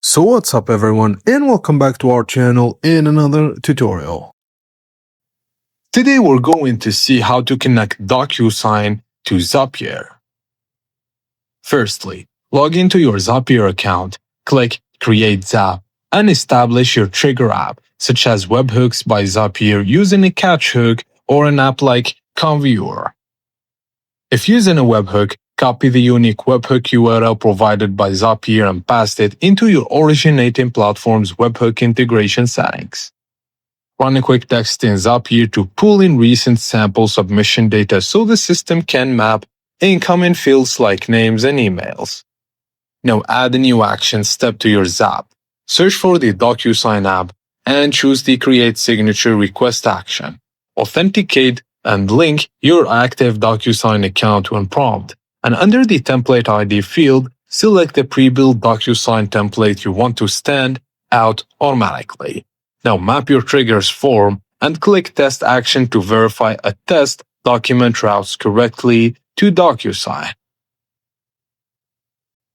So what's up everyone, and welcome back to our channel in another tutorial. Today we're going to see how to connect Docusign to Zapier. Firstly, log into your Zapier account, click Create Zap, and establish your trigger app, such as Webhooks by Zapier using a catch hook or an app like Conviewer. If using a webhook, copy the unique webhook URL provided by Zapier and paste it into your originating platform's webhook integration settings. Run a quick test in Zapier to pull in recent sample submission data so the system can map incoming fields like names and emails. Now add a new action step to your Zap. Search for the Docusign app and choose the Create Signature Request action. Authenticate and link your active Docusign account when prompted, and under the Template ID field, select the pre-built Docusign template you want to stand out automatically. Now map your triggers form and click Test Action to verify a test document routes correctly to Docusign.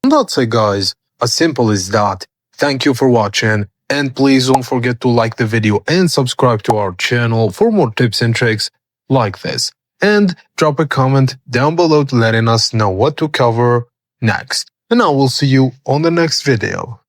And that's it guys, as simple as that. Thank you for watching, and please don't forget to like the video and subscribe to our channel for more tips and tricks like this, and drop a comment down below letting us know what to cover next, and I will see you on the next video.